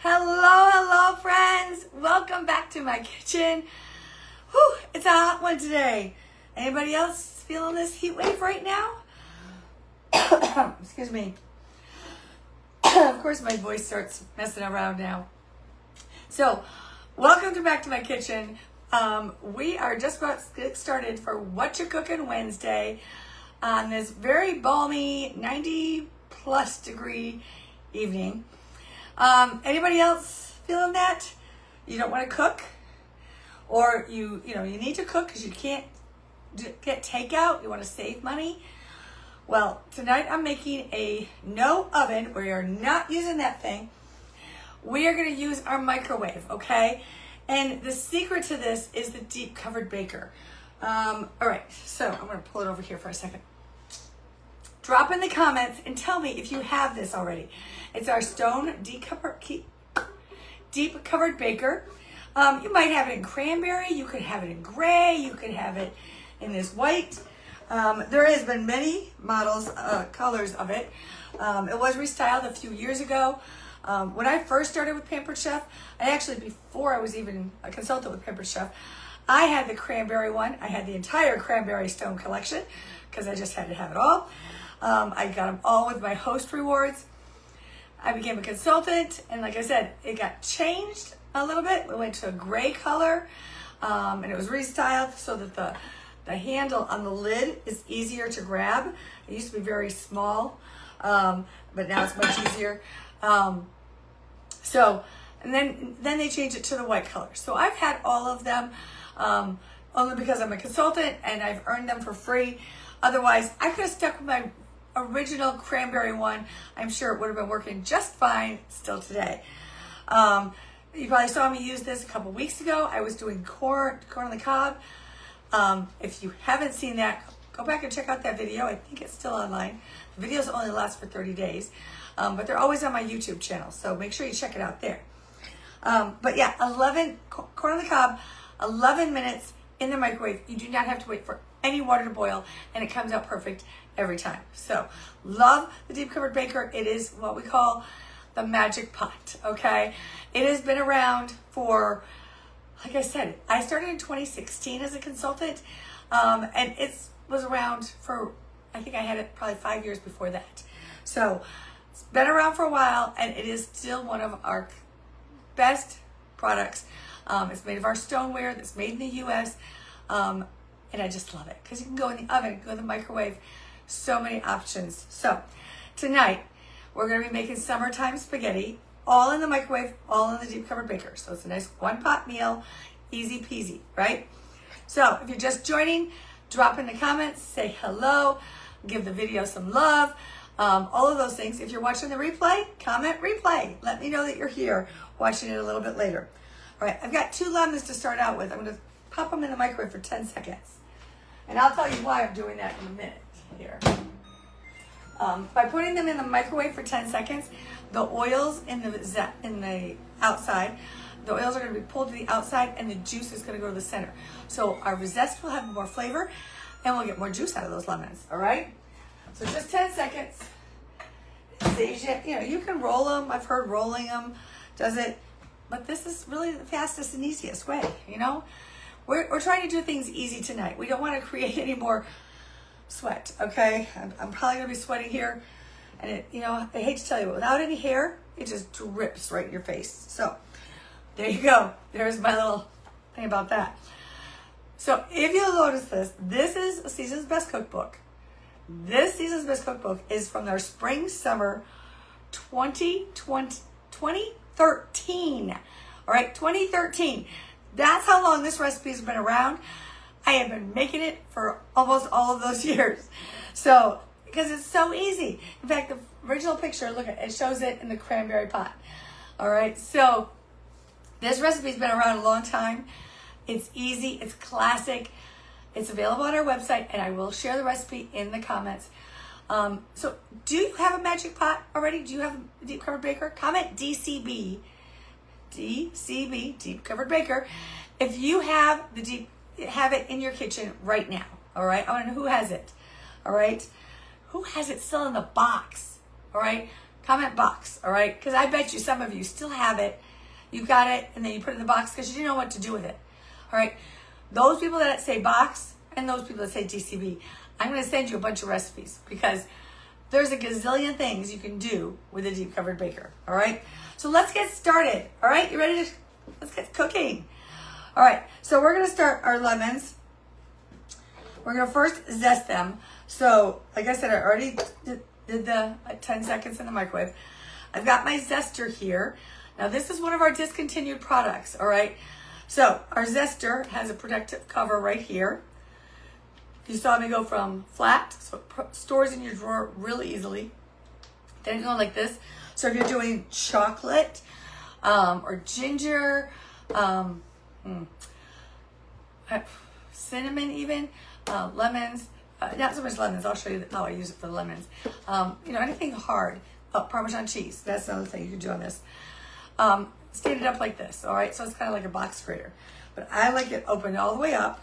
Hello, friends. Welcome back to my kitchen. Whew, it's a hot one today. Anybody else feeling this heat wave right now? Excuse me. Of course, my voice starts messing around now. So, welcome back to my kitchen. We are just about to get started for What You Cookin' Wednesday on this very balmy 90 plus degree evening. Anybody else feeling that? You don't want to cook? Or you need to cook because you can't get takeout, you want to save money? Well, tonight I'm making a no oven. We are not using that thing. We are going to use our microwave, okay? And the secret to this is the deep covered baker. All right, so I'm going to pull it over here for a second. Drop in the comments and tell me if you have this already. It's our stone deep covered baker. You might have it in cranberry, you could have it in gray, you could have it in this white. There has been many models, colors of it. It was restyled a few years ago. When I first started with Pampered Chef, before I was even a consultant with Pampered Chef, I had the cranberry one. I had the entire cranberry stone collection because I just had to have it all. I got them all with my host rewards. I became a consultant, and like I said, it got changed a little bit. We went to a gray color, and it was restyled so that the handle on the lid is easier to grab. It used to be very small, but now it's much easier. And then they changed it to the white color. So I've had all of them, only because I'm a consultant and I've earned them for free. Otherwise, I could have stuck with my original cranberry one. I'm sure it would have been working just fine still today. You probably saw me use this a couple weeks ago. I was doing corn on the cob. If you haven't seen that, go back and check out that video. I think it's still online. The videos only last for 30 days, but they're always on my YouTube channel, so make sure you check it out there. But yeah, 11 corn on the cob, 11 minutes in the microwave. You do not have to wait for any water to boil, and it comes out perfect every time. So love the deep covered baker. It is what we call the magic pot, okay? It has been around for, like I said, I started in 2016 as a consultant, and it was around for, I think I had it probably 5 years before that. So it's been around for a while, and it is still one of our best products. It's made of our stoneware that's made in the U.S., and I just love it because you can go in the oven, go in the microwave, so many options. So tonight, we're going to be making summertime spaghetti, all in the microwave, all in the deep covered baker. So it's a nice one pot meal, easy peasy, right? So if you're just joining, drop in the comments, say hello, give the video some love, all of those things. If you're watching the replay, comment replay. Let me know that you're here watching it a little bit later. All right, I've got 2 lemons to start out with. I'm going to pop them in the microwave for 10 seconds. And I'll tell you why I'm doing that in a minute here. By putting them in the microwave for 10 seconds, the oils in the outside, the oils are going to be pulled to the outside, and the juice is going to go to the center. So our zest will have more flavor, and we'll get more juice out of those lemons. All right. So just 10 seconds. Saves you. You can roll them. I've heard rolling them does it, but this is really the fastest and easiest way. We're trying to do things easy tonight. We don't want to create any more sweat, okay? I'm probably going to be sweating here. And I hate to tell you, but without any hair, it just drips right in your face. So there you go. There's my little thing about that. So if you'll notice this is a Season's Best Cookbook. This Season's Best Cookbook is from our Spring Summer 2013. All right, 2013. That's how long this recipe has been around. I have been making it for almost all of those years. So, because it's so easy. In fact, the original picture, look at it, shows it in the cranberry pot. All right, so this recipe's been around a long time. It's easy, it's classic. It's available on our website, and I will share the recipe in the comments. So, do you have a magic pot already? Do you have a deep covered baker? Comment DCB, deep covered baker, if you have have it in your kitchen right now. All right, I want to know who has it. All right, who has it still in the box. All right, comment box, all right? Because I bet you some of you still have it. You got it, and then you put it in the box because you didn't know what to do with it, all right? Those people that say box and those people that say DCB, I'm going to send you a bunch of recipes because there's a gazillion things you can do with a deep covered baker, all right? So let's get started, all right? You ready to, let's get cooking. All right, so we're going to start our lemons. We're going to first zest them. So, like I said, I already did the 10 seconds in the microwave. I've got my zester here. Now, this is one of our discontinued products, all right? So, our zester has a protective cover right here. You saw me go from flat, so it stores in your drawer really easily. Then you go like this. So, if you're doing chocolate or ginger, cinnamon even, lemons, not so much lemons, I'll show you how I use it for the lemons. You know, anything hard. Oh, Parmesan cheese, that's another thing you can do on this. Stand it up like this, all right? So it's kind of like a box grater. But I like it open all the way up.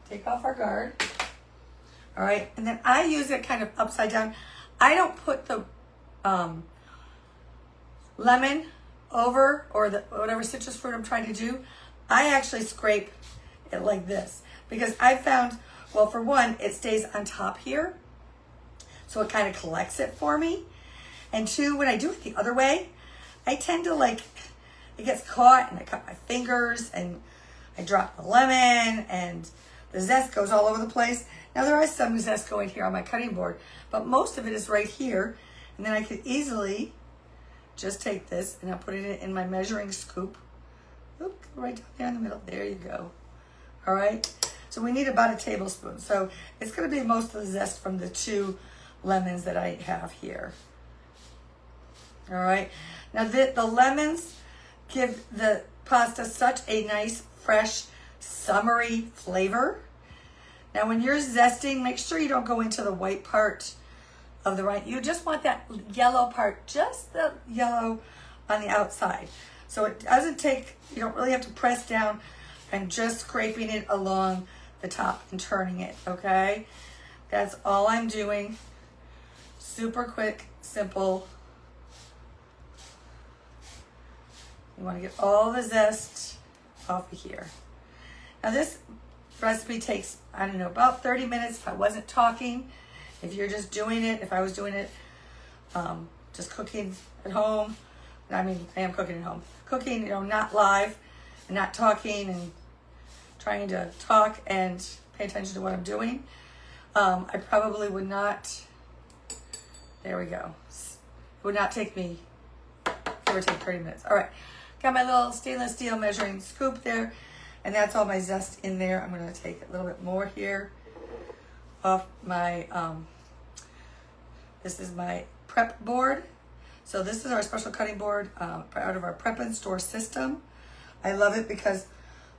Take off our guard. All right, and then I use it kind of upside down. I don't put the lemon over or the whatever citrus fruit I'm trying to do. I actually scrape it like this because I found, well, for one, it stays on top here, so it kind of collects it for me. And two, when I do it the other way, I tend to like, it gets caught and I cut my fingers and I drop the lemon and the zest goes all over the place. Now there is some zest going here on my cutting board, but most of it is right here. And then I could easily just take this and I'll put it in my measuring scoop. Oop, right down there in the middle. There you go. All right. So we need about a tablespoon. So it's going to be most of the zest from the 2 lemons that I have here. All right. Now the lemons give the pasta such a nice, fresh, summery flavor. Now when you're zesting, make sure you don't go into the white part of the rind. You just want that yellow part, just the yellow on the outside. So it doesn't take, you don't really have to press down and just scraping it along the top and turning it, okay? That's all I'm doing. Super quick, simple. You want to get all the zest off of here. Now this recipe takes, I don't know, about 30 minutes if I wasn't talking. If you're just doing it, if I was doing it, just cooking at home. I mean, I am cooking at home. Cooking, you know, not live and not talking and trying to talk and pay attention to what I'm doing. I probably would not, there we go. It would not take me, give or take 30 minutes. All right, got my little stainless steel measuring scoop there, and that's all my zest in there. I'm gonna take a little bit more here off my, this is my prep board. So this is our special cutting board out of our prep and store system. I love it because,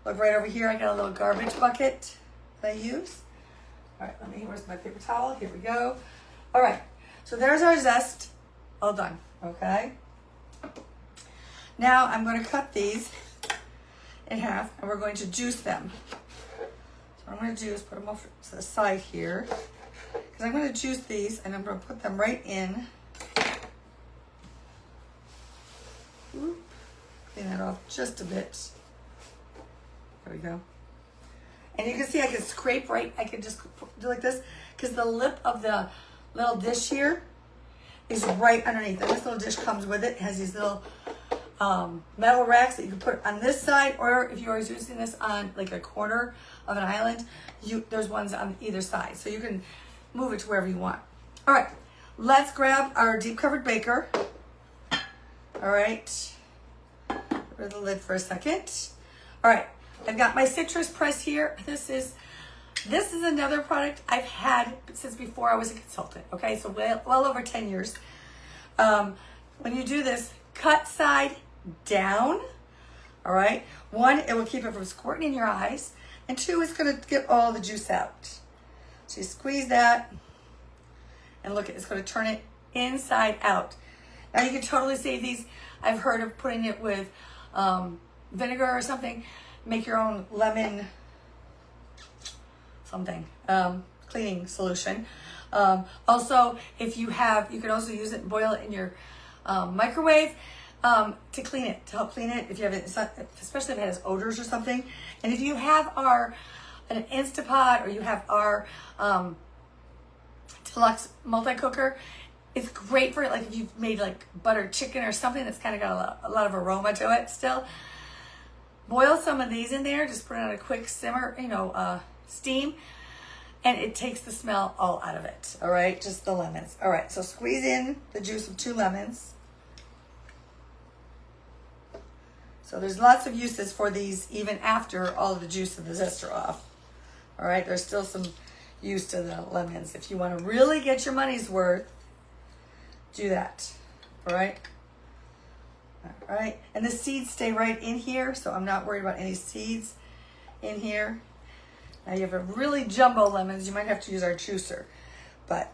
look right over here, I got a little garbage bucket that I use. All right, where's my paper towel? Here we go. All right, so there's our zest, all done, okay? Now I'm gonna cut these in half and we're going to juice them. So what I'm gonna do is put them off to the side here because I'm gonna juice these and I'm gonna put them right in. Oop, clean that off just a bit. There we go. And you can see I can scrape right, I can just do like this because the lip of the little dish here is right underneath. And this little dish comes with it. It has these little metal racks that you can put on this side, or if you're using this on like a corner of an island, there's ones on either side. So you can move it to wherever you want. All right, let's grab our deep covered baker. All right, rid of the lid for a second. All right, I've got my citrus press here. This is another product I've had since before I was a consultant. Okay, so well over 10 years. When you do this, cut side down. All right, 1, it will keep it from squirting in your eyes, and 2, it's gonna get all the juice out. So you squeeze that, and look, it's gonna turn it inside out. Now you can totally save these. I've heard of putting it with vinegar or something. Make your own lemon something cleaning solution. Also, if you have, you can also use it and boil it in your microwave to clean it, to help clean it if you have it, especially if it has odors or something. And if you have an Instapot or you have our deluxe multi-cooker, it's great for like if you've made like buttered chicken or something that's kind of got a lot of aroma to it still. Boil some of these in there, just put it on a quick simmer, steam, and it takes the smell all out of it. All right, just the lemons. All right, so squeeze in the juice of 2 lemons. So there's lots of uses for these even after all of the juice and the zest are off. All right, there's still some use to the lemons. If you want to really get your money's worth, do that. All right. All right, and the seeds stay right in here, so I'm not worried about any seeds in here. Now you have a really jumbo lemons, you might have to use our juicer, but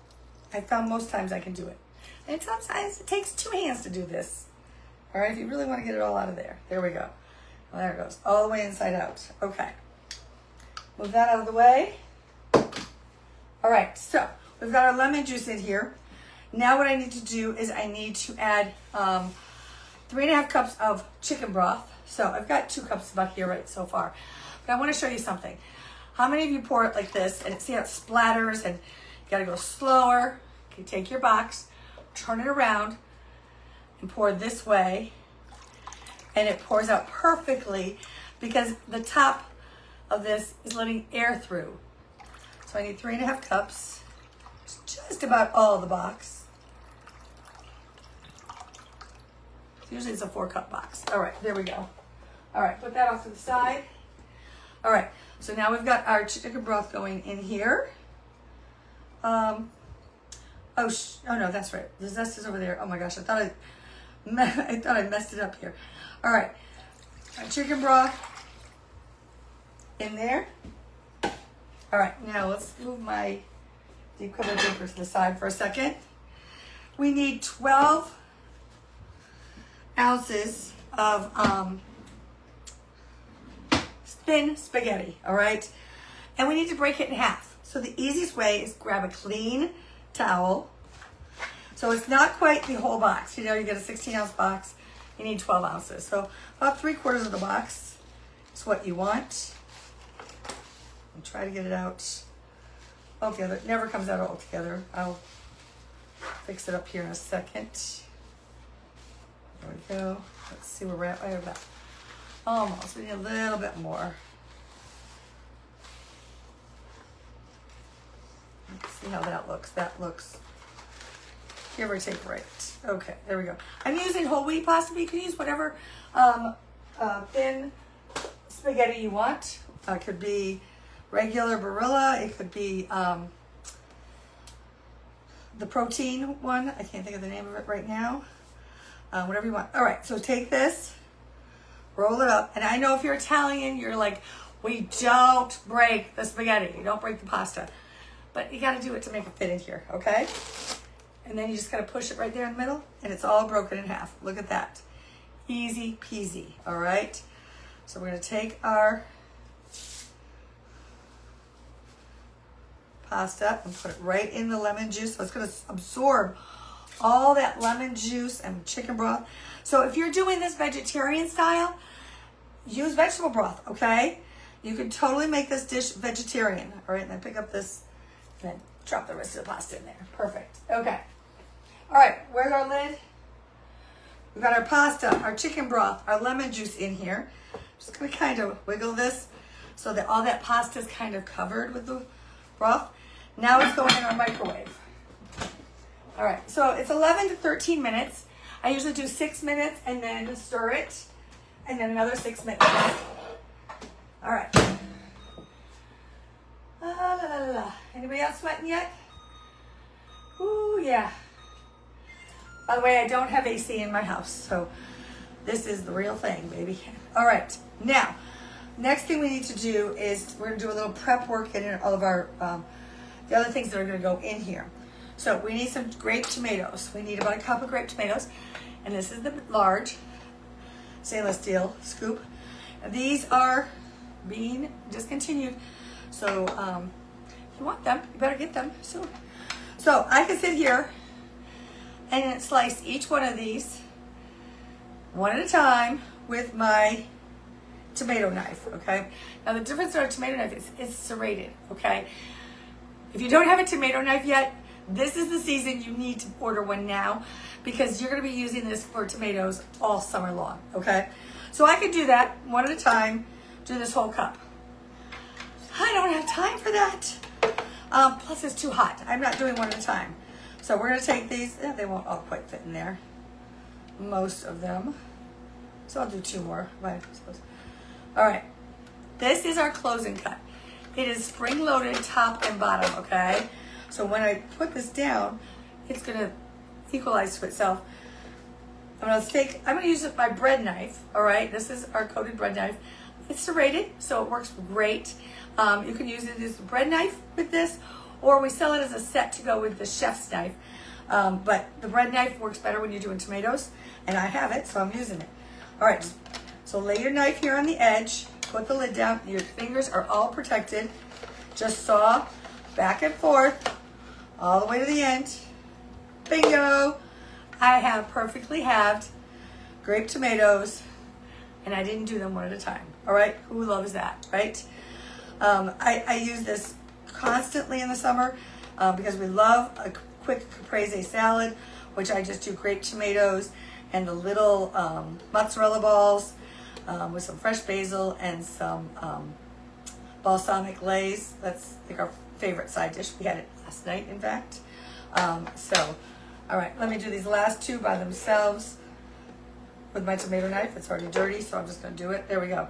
I found most times I can do it. And sometimes it takes 2 hands to do this. All right, if you really want to get it all out of there. There we go. Well, there it goes, all the way inside out. Okay, move that out of the way. All right, so we've got our lemon juice in here. Now what I need to do is I need to add 3.5 cups of chicken broth. So I've got 2 cups about here right so far. But I want to show you something. How many of you pour it like this and see how it splatters and you got to go slower? Okay, take your box, turn it around and pour this way. And it pours out perfectly because the top of this is letting air through. So I need 3.5 cups. It's just about all of the box. Usually it's a 4-cup box. All right, there we go. All right, put that off to the side. All right, so now we've got our chicken broth going in here. Oh no, that's right. The zest is over there. Oh my gosh, I thought I messed it up here. All right, our chicken broth in there. All right, now let's move my deep cover paper to the side for a second. We need 12 ounces of thin spaghetti, all right? And we need to break it in half. So the easiest way is grab a clean towel. So it's not quite the whole box. You know, you get a 16-ounce box, you need 12 ounces. So about 3/4 of the box is what you want. And try to get it out all together. It never comes out all together. I'll fix it up here in a second. There we go. Let's see where we're at. Right about almost. We need a little bit more. Let's see how that looks. That looks give or take right. Okay, there we go. I'm using whole wheat pasta, but you can use whatever thin spaghetti you want. It could be regular Barilla. It could be the protein one. I can't think of the name of it right now. Whatever you want. All right, so take this, roll it up. And I know if you're Italian, you're like, we don't break the spaghetti. You don't break the pasta. But you got to do it to make it fit in here, okay? And then you just got to push it right there in the middle, and it's all broken in half. Look at that. Easy peasy, all right? So we're going to take our pasta and put it right in the lemon juice. So it's going to absorb all that lemon juice and chicken broth. So if you're doing this vegetarian style, use vegetable broth, okay? You can totally make this dish vegetarian. All right, and then pick up this and then drop the rest of the pasta in there. Perfect. Okay. All right, where's our lid? We've got our pasta, our chicken broth, our lemon juice in here. Just gonna kind of wiggle this so that all that pasta is kind of covered with the broth. Now it's going in our microwave. All right, so it's 11 to 13 minutes. I usually do 6 minutes and then stir it, and then another 6 minutes. All right. La, la, la, la. Anybody else sweating yet? Ooh, yeah. By the way, I don't have AC in my house, so this is the real thing, baby. All right, now, next thing we need to do is we're gonna do a little prep work in all of our, the other things that are gonna go in here. So we need some grape tomatoes. We need about a cup of grape tomatoes, and this is the large stainless steel scoop. And these are being discontinued, so if you want them, you better get them soon. So I can sit here and slice each one of these one at a time with my tomato knife, okay? Now the difference in our tomato knife is it's serrated, okay? If you don't have a tomato knife yet, this is the season you need to order one now because you're gonna be using this for tomatoes all summer long, okay? So I could do that one at a time, do this whole cup. I don't have time for that. Plus it's too hot. I'm not doing one at a time. So we're gonna take these, they won't all quite fit in there, most of them. So I'll do 2 more, I suppose. All right, this is our closing cut. It is spring-loaded top and bottom, okay? So when I put this down, it's gonna equalize to itself. I'm gonna use my bread knife, all right? This is our coated bread knife. It's serrated, so it works great. You can use it as a bread knife with this, or we sell it as a set to go with the chef's knife. But the bread knife works better when you're doing tomatoes, and I have it, so I'm using it. All right, so lay your knife here on the edge, put the lid down, your fingers are all protected. Just saw back and forth, all the way to the end. Bingo! I have perfectly halved grape tomatoes, and I didn't do them one at a time. All right, who loves that, right? I use this constantly in the summer because we love a quick caprese salad, which I just do grape tomatoes and the little mozzarella balls with some fresh basil and some balsamic glaze. That's like our favorite side dish. We had it last night, in fact. All right, let me do these last 2 by themselves with my tomato knife. It's already dirty, so I'm just gonna do it. There we go.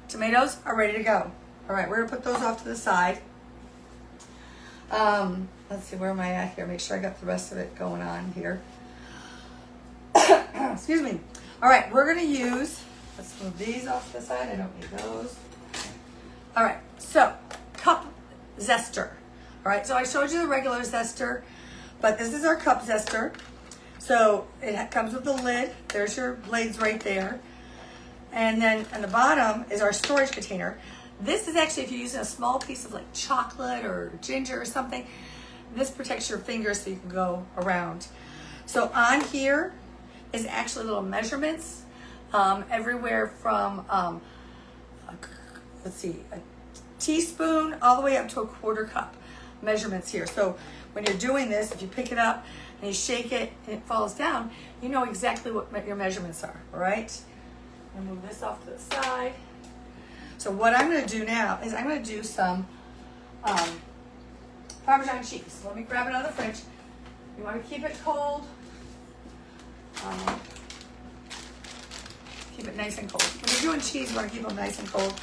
Tomatoes are ready to go. All right, we're gonna put those off to the side. Let's see, where am I at here? Make sure I got the rest of it going on here. Excuse me. All right, we're gonna use, let's move these off to the side. I don't need those. All right, so cup zester. All right, so I showed you the regular zester, but this is our cup zester. So it comes with the lid. There's your blades right there. And then on the bottom is our storage container. This is actually, if you're using a small piece of like chocolate or ginger or something, this protects your fingers so you can go around. So on here is actually little measurements everywhere from, let's see, a teaspoon all the way up to a 1/4 cup measurements here. So when you're doing this, if you pick it up and you shake it and it falls down, you know exactly what your measurements are, all right? I'm gonna move this off to the side. So what I'm gonna do now is I'm gonna do some Parmesan cheese. So let me grab another fridge. You wanna keep it cold. Keep it nice and cold. When you're doing cheese, you wanna keep them nice and cold.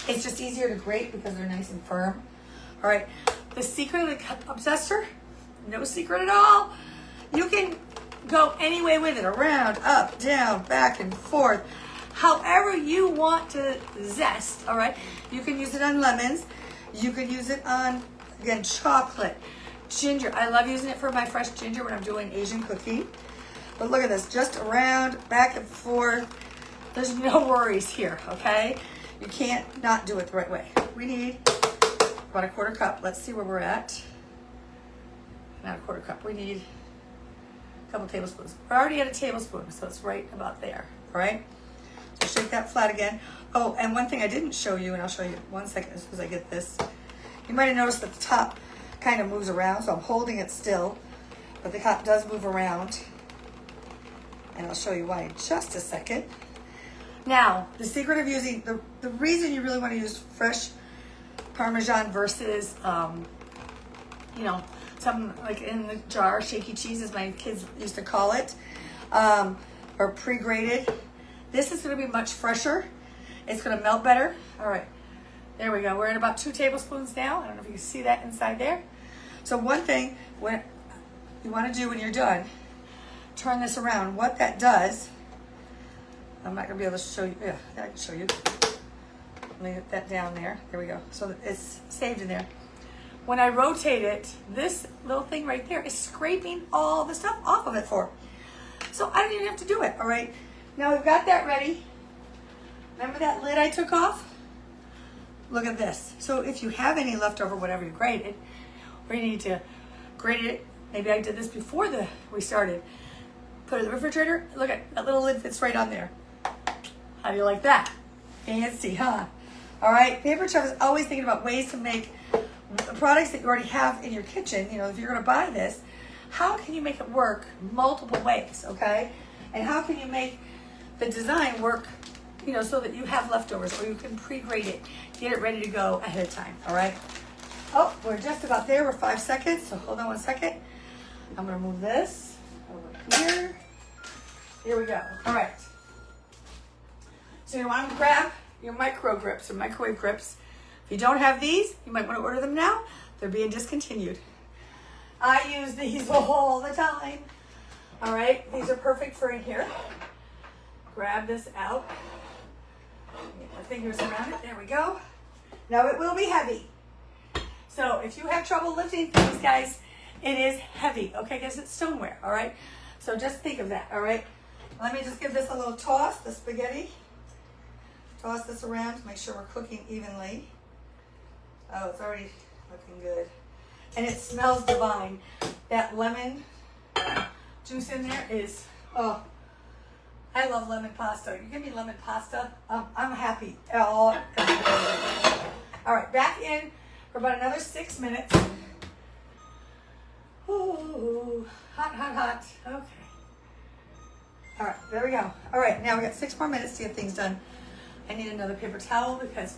It's just easier to grate because they're nice and firm. All right, the secret of the cup zester, no secret at all. You can go any way with it, around, up, down, back and forth. However you want to zest, all right? You can use it on lemons. You can use it on, again, chocolate, ginger. I love using it for my fresh ginger when I'm doing Asian cooking. But look at this, just around, back and forth. There's no worries here, okay? You can't not do it the right way. We need about a 1/4 cup. Let's see where we're at. Not a 1/4 cup. We need a couple tablespoons. We're already at a tablespoon, so it's right about there, all right? So shake that flat again. Oh, and one thing I didn't show you, and I'll show you one second as soon as I get this. You might have noticed that the top kind of moves around, so I'm holding it still, but the top does move around. And I'll show you why in just a second. Now, the secret of using, the reason you really want to use fresh Parmesan versus, you know, something like in the jar, shaky cheese as my kids used to call it, or pre-grated. This is going to be much fresher. It's going to melt better. All right, there we go. We're at about 2 tablespoons now. I don't know if you can see that inside there. So one thing when you want to do when you're done, turn this around. What that does, I'm not going to be able to show you. Yeah, I can show you. Let me get that down there. There we go. So it's saved in there. When I rotate it, this little thing right there is scraping all the stuff off of it for. So I don't even have to do it, all right? Now we've got that ready. Remember that lid I took off? Look at this. So if you have any leftover, whatever you grated, or you need to grate it, maybe I did this before we started. put it in the refrigerator. Look at that little lid fits right on there. How do you like that? Fancy, huh? All right, Pampered Chef is always thinking about ways to make the products that you already have in your kitchen. You know, if you're gonna buy this, how can you make it work multiple ways, okay? And how can you make the design work, you know, so that you have leftovers, or you can pre-grate it, get it ready to go ahead of time, all right? Oh, we're just about there. We're 5 seconds, so hold on 1 second. I'm gonna move this over here. Here we go. All right. So you want to grab your micro grips or microwave grips. If you don't have these, you might want to order them now. They're being discontinued. I use these all the time. All right, these are perfect for in here. Grab this out. Get my fingers around it. There we go. Now it will be heavy. So if you have trouble lifting things, guys, it is heavy, okay? Because it's stoneware, all right? So just think of that, all right? Let me just give this a little toss, the spaghetti. Toss this around to make sure we're cooking evenly. Oh, it's already looking good. And it smells divine. That lemon juice in there is, oh, I love lemon pasta. You give me lemon pasta, I'm happy. All right, back in for about another 6 minutes. Ooh, hot, hot, hot. Okay. All right, there we go. All right, now we got 6 more minutes to get things done. I need another paper towel because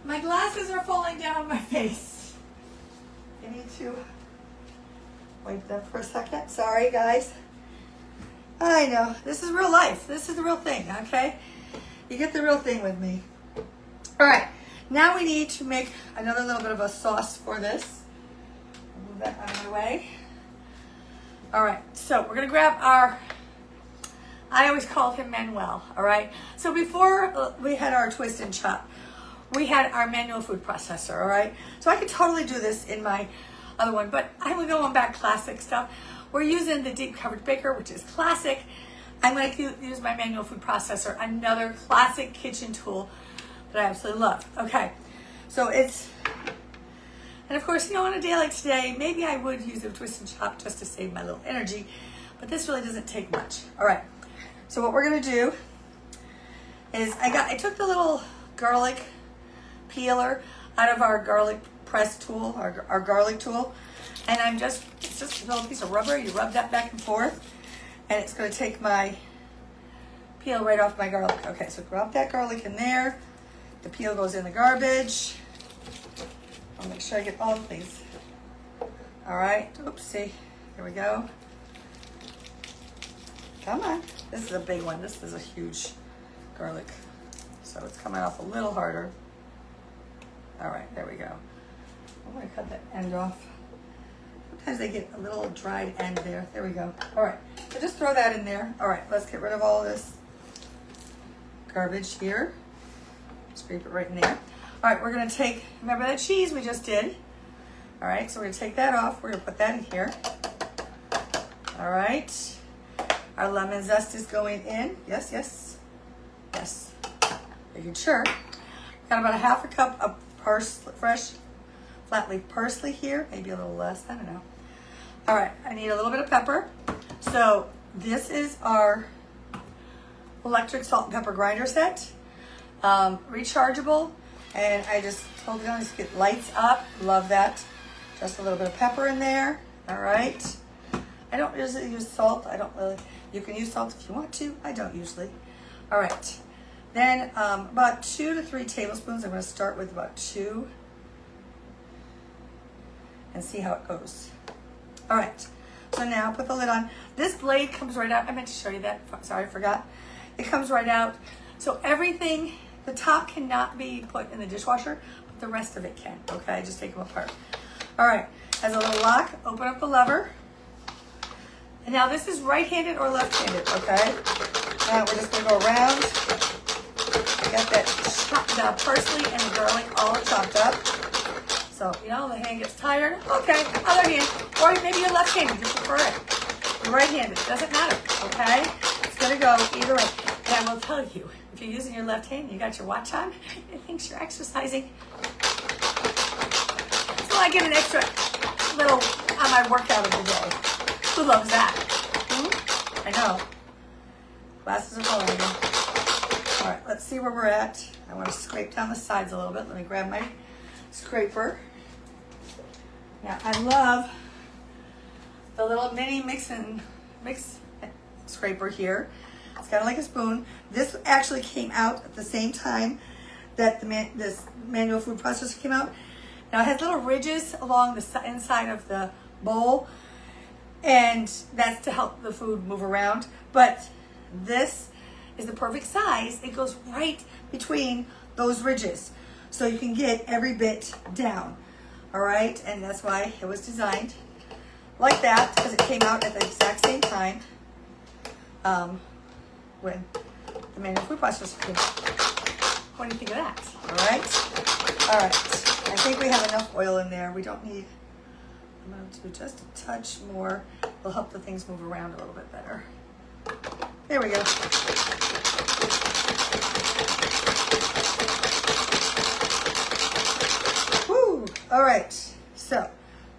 my glasses are falling down my face. I need to wipe them for a second. Sorry, guys. I know, this is real life. This is the real thing, okay? You get the real thing with me. All right, now we need to make another little bit of a sauce for this. I'll move that out of the way. All right, so we're gonna grab our, I always called him Manuel, all right? So before we had our twist and chop, we had our manual food processor, all right? So I could totally do this in my other one, but I'm going back classic stuff. We're using the deep covered baker, which is classic. I'm going to use my manual food processor, another classic kitchen tool that I absolutely love. Okay, so it's, and of course, you know, on a day like today, maybe I would use a twist and chop just to save my little energy, but this really doesn't take much. All right, so what we're going to do is I took the little garlic peeler out of our garlic press tool, our garlic tool, and it's just a little piece of rubber. You rub that back and forth, and it's going to take my peel right off my garlic. Okay, so drop that garlic in there. The peel goes in the garbage. I'll make sure I get all of these. All right, oopsie, here we go. Come on, this is a big one. This is a huge garlic, so it's coming off a little harder. All right, there we go. I'm gonna cut that end off. Sometimes they get a little dried end there. There we go. All right, so just throw that in there. All right, let's get rid of all this garbage here. Scrape it right in there. All right, we're gonna take, remember that cheese we just did? All right, so we're gonna take that off. We're gonna put that in here. All right, our lemon zest is going in. Yes, yes, yes. Making sure. Got about a half a cup of fresh flat leaf parsley here, maybe a little less, I don't know. All right, I need a little bit of pepper. So this is our electric salt and pepper grinder set, rechargeable, and I just told you to get lights up. Love that. Just a little bit of pepper in there. All right. I don't usually use salt. I don't really. You can use salt if you want to. I don't usually. All right. Then about 2 to 3 tablespoons. I'm going to start with about 2 and see how it goes. All right, so now put the lid on. This blade comes right out. I meant to show you that. Sorry, I forgot. It comes right out. So everything, the top cannot be put in the dishwasher, but the rest of it can. Okay, just take them apart. All right, has a little lock. Open up the lever. And now this is right-handed or left-handed, okay? Now we're just going to go around. I got that parsley and the garlic all chopped up. So, you know, the hand gets tired. Okay, other hand. Or maybe you're left-handed, you prefer it. You're right-handed, doesn't matter, okay? It's gonna go either way. And I will tell you, if you're using your left hand, you got your watch on, it thinks you're exercising. So I get an extra little on my workout of the day. Who loves that? I know. Glasses are falling again. All right, let's see where we're at. I want to scrape down the sides a little bit. Let me grab my scraper. Now, I love the little mini mix scraper here. It's kind of like a spoon. This actually came out at the same time that this manual food processor came out. Now, it has little ridges along the inside of the bowl, and that's to help the food move around. But this is the perfect size. It goes right between those ridges, so you can get every bit down. All right, and that's why it was designed like that, because it came out at the exact same time when the manual food processor came out. What do you think of that? All right. I think we have enough oil in there. We don't need. I'm going to do just a touch more. It'll help the things move around a little bit better. There we go. Woo! All right. So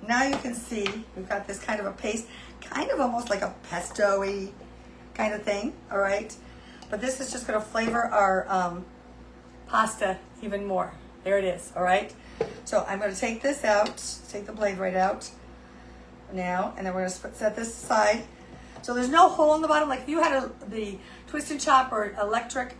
now you can see we've got this kind of a paste, kind of almost like a pesto-y kind of thing. All right. But this is just going to flavor our pasta even more. There it is. All right. So I'm going to take this out, take the blade right out now, and then we're going to set this aside. So there's no hole in the bottom. Like if you had the twist and chop or electric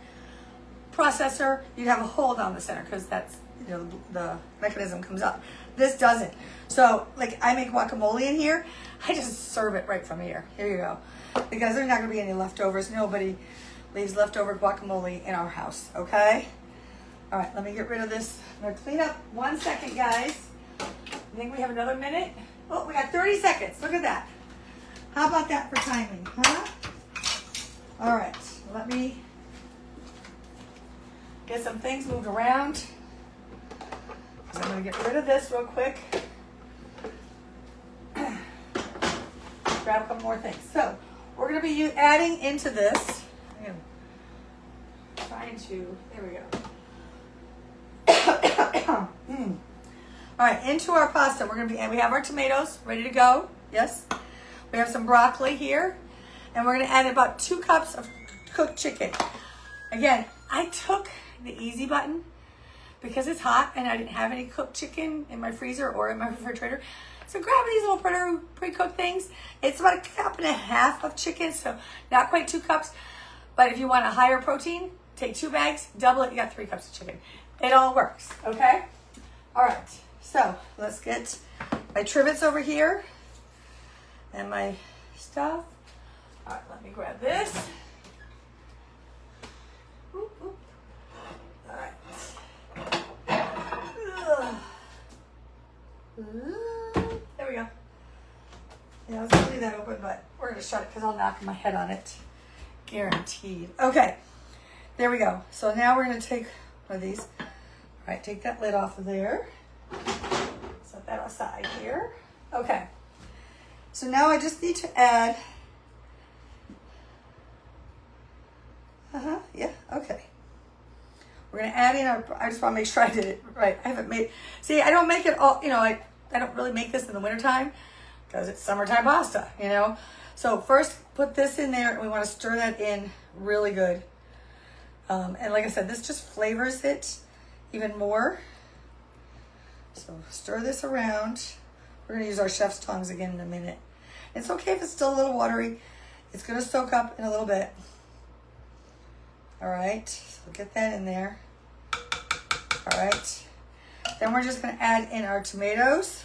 processor, you'd have a hole down the center because that's, you know, the mechanism comes up. This doesn't. So like I make guacamole in here, I just serve it right from here. Here you go. Because there's not going to be any leftovers. Nobody leaves leftover guacamole in our house, okay? All right, let me get rid of this. I'm going to clean up 1 second, guys. I think we have another minute. Oh, we got 30 seconds. Look at that. How about that for timing, huh? All right, let me get some things moved around. So I'm going to get rid of this real quick. Grab a couple more things. So we're going to be adding into this. I'm trying to, there we go. All right, into our pasta, we're going to be, and we have our tomatoes ready to go. Yes. We have some broccoli here, and we're going to add about 2 cups of cooked chicken. Again, I took the easy button because it's hot and I didn't have any cooked chicken in my freezer or in my refrigerator. So grab these little pre-cooked things. It's about 1.5 cups of chicken, so not quite 2 cups. But if you want a higher protein, take 2 bags, double it, you got 3 cups of chicken. It all works, okay? All right, so let's get my trivets over here and my stuff. All right, let me grab this. Oop, oop. All right. There we go. Yeah, I was gonna leave that open, but we're gonna shut it because I'll knock my head on it. Guaranteed. Okay, there we go. So now we're gonna take one of these. All right, take that lid off of there. Set that aside here. Okay. So now I just need to add, yeah, okay. We're gonna add in our, I just wanna make sure I did it right. I haven't made, see, I don't make it all, you know, I don't really make this in the wintertime because it's summertime pasta, you know? So first put this in there and we wanna stir that in really good. And like I said, this just flavors it even more. So stir this around. We're gonna use our chef's tongs again in a minute. It's okay if it's still a little watery. It's gonna soak up in a little bit. All right, so get that in there. All right, then we're just gonna add in our tomatoes.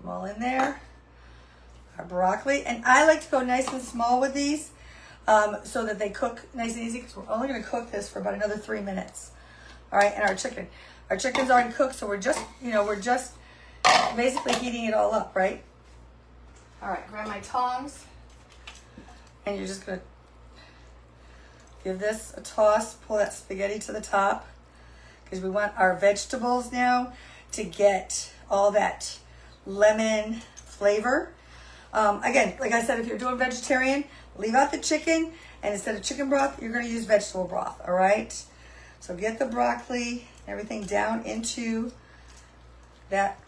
Them all in there. Our broccoli, and I like to go nice and small with these so that they cook nice and easy because we're only gonna cook this for about another 3 minutes. All right, and our chicken. Our chicken's already cooked, so we're just, you know, we're just basically heating it all up, right? All right, grab my tongs, and you're just gonna give this a toss, pull that spaghetti to the top, because we want our vegetables now to get all that lemon flavor. Again, like I said, if you're doing vegetarian, leave out the chicken, and instead of chicken broth, you're gonna use vegetable broth, all right? So get the broccoli, everything down into that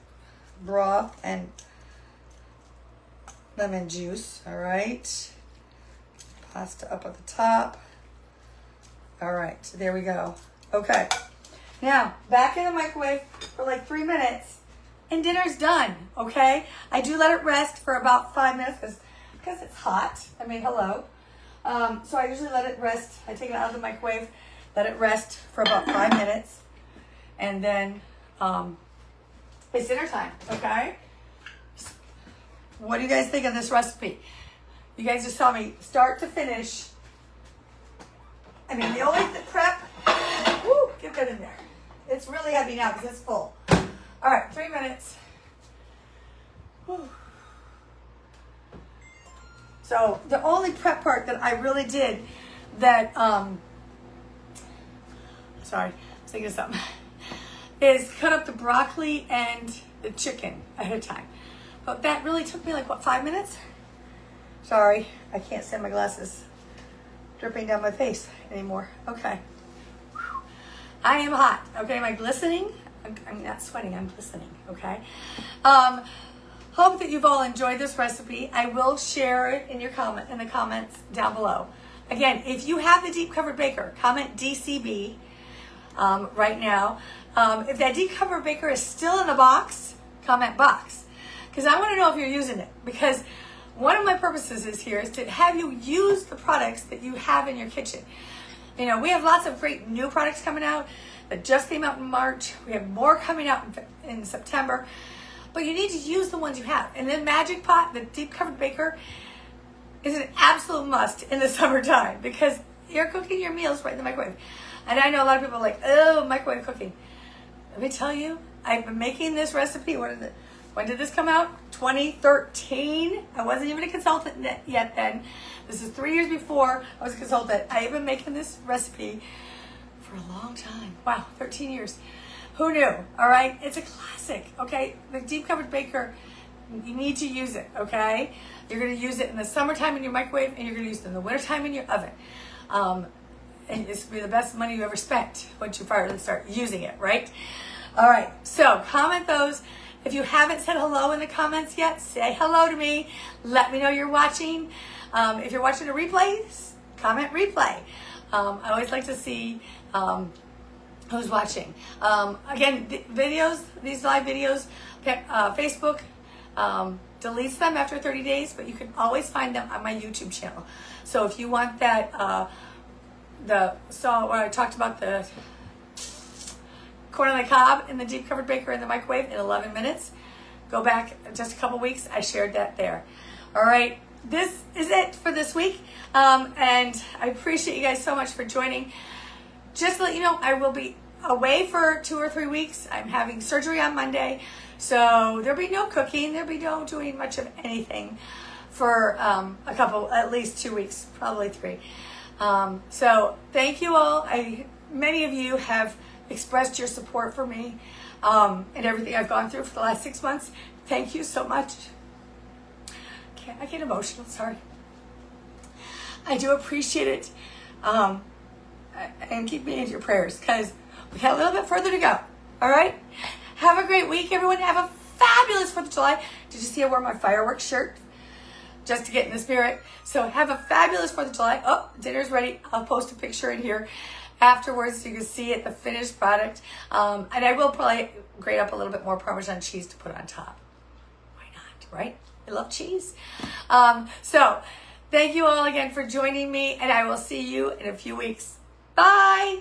broth and lemon juice, all right? pasta up at the top. All right, so there we go. Okay, now back in the microwave for like 3 minutes, and dinner's done. Okay, I do let it rest for about 5 minutes because it's hot. I mean, hello. So I usually let it rest. I take it out of the microwave, let it rest for about 5 minutes, and then it's dinner time. Okay. What do you guys think of this recipe? You guys just saw me start to finish. I mean, the only prep, woo, get that in there. It's really heavy now because it's full. All right, 3 minutes. Whew. So the only prep part that I really did that, sorry, I was thinking of something, is cut up the broccoli and the chicken ahead of time. But that really took me like, what, 5 minutes? Sorry, I can't stand my glasses dripping down my face anymore. Okay. Whew. I am hot. Okay, am I glistening? I'm not sweating, I'm glistening, okay? Hope that you've all enjoyed this recipe. I will share it in the comments down below. Again, if you have the deep covered baker, comment DCB right now. If that deep covered baker is still in the box, comment box. Because I want to know if you're using it. Because one of my purposes is to have you use the products that you have in your kitchen. You know, we have lots of great new products coming out that just came out in March. We have more coming out in September. But you need to use the ones you have. And the Magic Pot, the deep covered baker, is an absolute must in the summertime because you're cooking your meals right in the microwave. And I know a lot of people are like, oh, microwave cooking. Let me tell you, I've been making this recipe. When did this come out? 2013. I wasn't even a consultant yet then. This is 3 years before I was a consultant. I've been making this recipe for a long time. Wow, 13 years. Who knew? All right, it's a classic. Okay, the deep covered baker, you need to use it. Okay, you're going to use it in the summertime in your microwave, and you're going to use it in the wintertime in your oven. And it's going to be the best money you ever spent once you finally start using it. Right? All right. So comment those. If you haven't said hello in the comments yet, say hello to me. Let me know you're watching. If you're watching the replays, comment replay. I always like to see who's watching. Again, these live videos, Facebook deletes them after 30 days, but you can always find them on my YouTube channel. So if you want that, where I talked about the corn on the cob in the deep covered baker in the microwave in 11 minutes, go back just a couple weeks. I shared that there. All right, this is it for this week, and I appreciate you guys so much for joining. Just to let you know, I will be away for 2 or 3 weeks. I'm having surgery on Monday, so there'll be no cooking. There'll be no doing much of anything for at least 2 weeks, probably 3. So thank you all. Many of you have expressed your support for me and everything I've gone through for the last 6 months. Thank you so much. I get emotional, sorry. I do appreciate it. And keep me in your prayers because we got a little bit further to go. All right? Have a great week, everyone. Have a fabulous 4th of July. Did you see I wore my fireworks shirt? Just to get in the spirit. So have a fabulous 4th of July. Oh, dinner's ready. I'll post a picture in here afterwards so you can see it, the finished product. And I will probably grate up a little bit more Parmesan cheese to put on top. Why not, right? I love cheese. So thank you all again for joining me, and I will see you in a few weeks. Bye.